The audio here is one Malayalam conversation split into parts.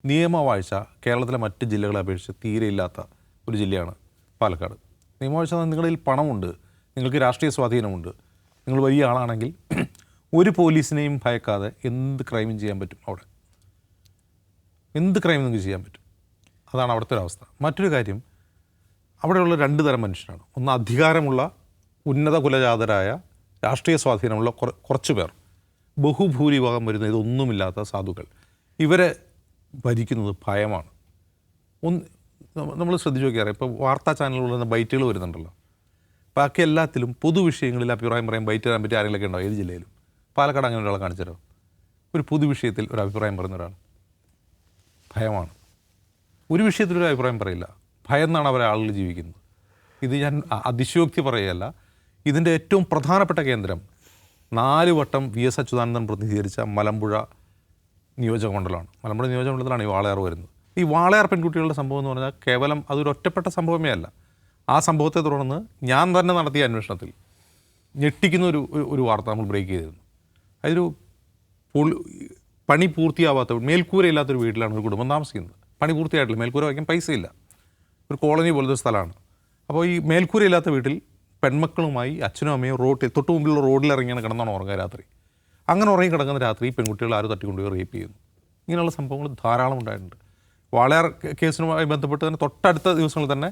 നിയമവാഴ്ച കേരളത്തിലെ മറ്റ് ജില്ലകളെ അപേക്ഷിച്ച് തീരെ ഇല്ലാത്ത ഒരു ജില്ലയാണ് പാലക്കാട്. നിയമവാഴ്ച നിങ്ങളുടെ കയ്യിൽ പണമുണ്ട്, നിങ്ങൾക്ക് രാഷ്ട്രീയ സ്വാധീനമുണ്ട്, നിങ്ങൾ വലിയ ആളാണെങ്കിൽ ഒരു പോലീസിനെയും ഭയക്കാതെ എന്ത് ക്രൈമും ചെയ്യാൻ പറ്റും. അവിടെ എന്ത് ക്രൈം നിങ്ങൾക്ക് ചെയ്യാൻ പറ്റും. അതാണ് അവിടുത്തെ ഒരു അവസ്ഥ. മറ്റൊരു കാര്യം, അവിടെയുള്ള രണ്ട് തരം മനുഷ്യരാണ്. ഒന്ന് അധികാരമുള്ള ഉന്നത കുലജാതരായ രാഷ്ട്രീയ സ്വാധീനമുള്ള കുറച്ച് പേർ, ബഹുഭൂരിഭാഗം വരുന്ന ഇതൊന്നുമില്ലാത്ത സാധുക്കൾ. ഇവരെ ഭരിക്കുന്നത് ഭയമാണ്. നമ്മൾ ശ്രദ്ധിച്ച് നോക്കിയാൽ ഇപ്പോൾ വാർത്താ ചാനലുകളിൽ ബൈറ്റുകൾ വരുന്നുണ്ടല്ലോ, ബാക്കി എല്ലാത്തിലും പൊതുവിഷയങ്ങളിൽ അഭിപ്രായം പറയാൻ ബൈറ്റ് തരാൻ പറ്റിയ ആരെങ്കിലൊക്കെ ഉണ്ടാവും ഏത് ജില്ലയിലും. പാലക്കാട് അങ്ങനെ ഒരാളെ കാണിച്ചാലോ, ഒരു പൊതുവിഷയത്തിൽ ഒരു അഭിപ്രായം പറയുന്ന ഒരാൾ. ഭയമാണ്. ഒരു വിഷയത്തിലൊരു അഭിപ്രായം പറയില്ല, ഭയന്നാണ് അവരെ ആളുകൾ ജീവിക്കുന്നത്. ഇത് ഞാൻ അതിശയോക്തി പറയുകയല്ല. ഇതിൻ്റെ ഏറ്റവും പ്രധാനപ്പെട്ട കേന്ദ്രം 4 വട്ടം VS അച്യുതാനന്ദൻ പ്രതിനിധീകരിച്ച മലമ്പുഴ നിയോജകമണ്ഡലമാണ്. മലമ്പുഴ നിയോജകമണ്ഡലത്തിലാണ് ഈ വാളയാർ വരുന്നത്. ഈ വാളയാർ പെൺകുട്ടികളുടെ സംഭവം എന്ന് പറഞ്ഞാൽ കേവലം അതൊരു ഒറ്റപ്പെട്ട സംഭവമേ അല്ല. ആ സംഭവത്തെ തുടർന്ന് ഞാൻ തന്നെ നടത്തിയ അന്വേഷണത്തിൽ ഞെട്ടിക്കുന്ന ഒരു വാർത്ത നമ്മൾ ബ്രേക്ക് ചെയ്തിരുന്നു. അതൊരു പണി പൂർത്തിയാവാത്ത, മേൽക്കൂരയില്ലാത്തൊരു വീട്ടിലാണ് ഒരു കുടുംബം താമസിക്കുന്നത്. പണി പൂർത്തിയായിട്ടില്ല, മേൽക്കൂര വയ്ക്കാൻ പൈസയില്ല, ഒരു കോളനി പോലത്തെ ഒരു സ്ഥലമാണ്. അപ്പോൾ ഈ മേൽക്കൂരയില്ലാത്ത വീട്ടിൽ പെൺമക്കളുമായി അച്ഛനും അമ്മയും തൊട്ട് മുമ്പിലുള്ള റോഡിൽ ഇറങ്ങിയാണ് കിടന്നാണ് ഉറങ്ങുക രാത്രി. അങ്ങനെ ഉറങ്ങി കിടക്കുന്ന രാത്രി പെൺകുട്ടികൾ ആരും തട്ടിക്കൊണ്ടുപോയി റേപ്പ് ചെയ്യുന്നു. ഇങ്ങനെയുള്ള സംഭവങ്ങൾ ധാരാളം ഉണ്ടായിട്ടുണ്ട്. വാളയാർ കേസുമായി ബന്ധപ്പെട്ട് തന്നെ തൊട്ടടുത്ത ദിവസങ്ങളിൽ തന്നെ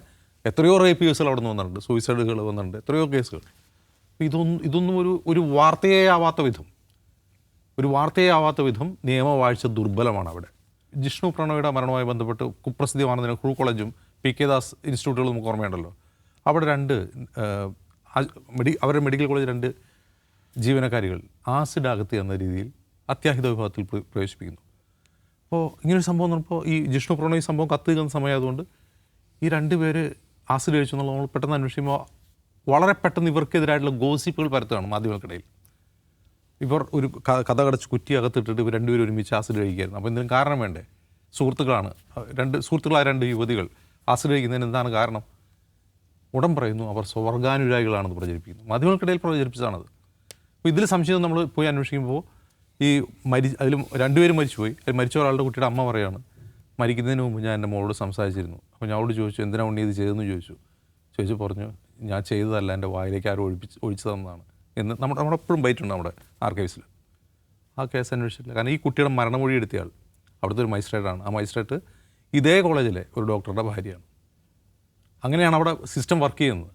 എത്രയോ റേപ്പ് കേസുകൾ അവിടെ നിന്ന് വന്നിട്ടുണ്ട്, സൂയിസൈഡുകൾ വന്നിട്ടുണ്ട്, എത്രയോ കേസുകൾ. ഇതൊന്നും ഒരു വാർത്തയേ ആവാത്ത വിധം നിയമവാഴ്ച ദുർബലമാണ് അവിടെ. ജിഷ്ണു പ്രണോയുടെ മരണവുമായി ബന്ധപ്പെട്ട് കുപ്രസിദ്ധമാണെന്നതിന് ക്രൂ കോളേജും PK ദാസ് ഇൻസ്റ്റിറ്റ്യൂട്ടുകളും നമുക്ക് ഓർമ്മയുണ്ടല്ലോ. അവിടെ അവരുടെ മെഡിക്കൽ കോളേജ് 2 ജീവനക്കാരികൾ ആസിഡ് അകത്ത് എന്ന രീതിയിൽ അത്യാഹിത വിഭാഗത്തിൽ പ്രവേശിപ്പിക്കുന്നു. അപ്പോൾ ഇങ്ങനൊരു സംഭവം പറഞ്ഞപ്പോൾ ഈ ജിഷ്ണു പ്രണോയ് സംഭവം കത്തുന്ന സമയമായതുകൊണ്ട് ഈ 2 പേര് ആസിഡ് കഴിച്ചു എന്നുള്ള നമ്മൾ പെട്ടെന്ന് അന്വേഷിക്കുമ്പോൾ വളരെ പെട്ടെന്ന് ഇവർക്കെതിരായിട്ടുള്ള ഗോസിപ്പുകൾ പരത്തുകയാണ് മാധ്യമങ്ങൾക്കിടയിൽ. ഇവർ ഒരു കഥ കടച്ച് കുറ്റി അകത്തിട്ടിട്ട് ഇവർ 2 പേരും ഒരുമിച്ച് ആസിഡ് കഴിക്കുകയായിരുന്നു. അപ്പോൾ എന്തിനും കാരണം വേണ്ടേ? സുഹൃത്തുക്കളായ 2 യുവതികൾ ആസിഡ് കഴിക്കുന്നതിന് എന്താണ് കാരണം? ഉടൻ പറയുന്നു അവർ സ്വർഗാനുരാഗികളാണെന്ന് പ്രചരിപ്പിക്കുന്നു. മാധ്യമങ്ങൾക്കിടയിൽ പ്രചരിപ്പിച്ചതാണത്. അപ്പോൾ ഇതിൽ സംശയം നമ്മൾ പോയി അന്വേഷിക്കുമ്പോൾ അതിലും 2 പേരും മരിച്ചുപോയി. അതിൽ മരിച്ച ഒരാളുടെ കുട്ടിയുടെ അമ്മ പറയുകയാണ്, മരിക്കുന്നതിന് മുമ്പ് ഞാൻ എൻ്റെ മോളോട് സംസാരിച്ചിരുന്നു. അപ്പോൾ ഞാൻ അവളോട് ചോദിച്ചു, എന്തിനാണ് ഉണ്ണി ഇത് ചെയ്തതെന്ന് ചോദിച്ചു പറഞ്ഞു, ഞാൻ ചെയ്തതല്ല, എൻ്റെ വായിലേക്ക് ആരും ഒഴിച്ചു തന്നതാണ് എന്ന്. നമ്മുടെ എപ്പോഴും ബൈറ്റുണ്ട് നമ്മുടെ ആർക്കൈവ്സിൽ. ആ കേസ് അന്വേഷിച്ചില്ല. കാരണം ഈ കുട്ടിയുടെ മരണമൊഴി എടുത്തയാൾ അവിടുത്തെ ഒരു മജിസ്ട്രേറ്റാണ്. ആ മജിസ്ട്രേറ്റ് ഇതേ കോളേജിലെ ഒരു ഡോക്ടറുടെ ഭാര്യയാണ്. അങ്ങനെയാണ് അവിടെ സിസ്റ്റം വർക്ക് ചെയ്യുന്നത്.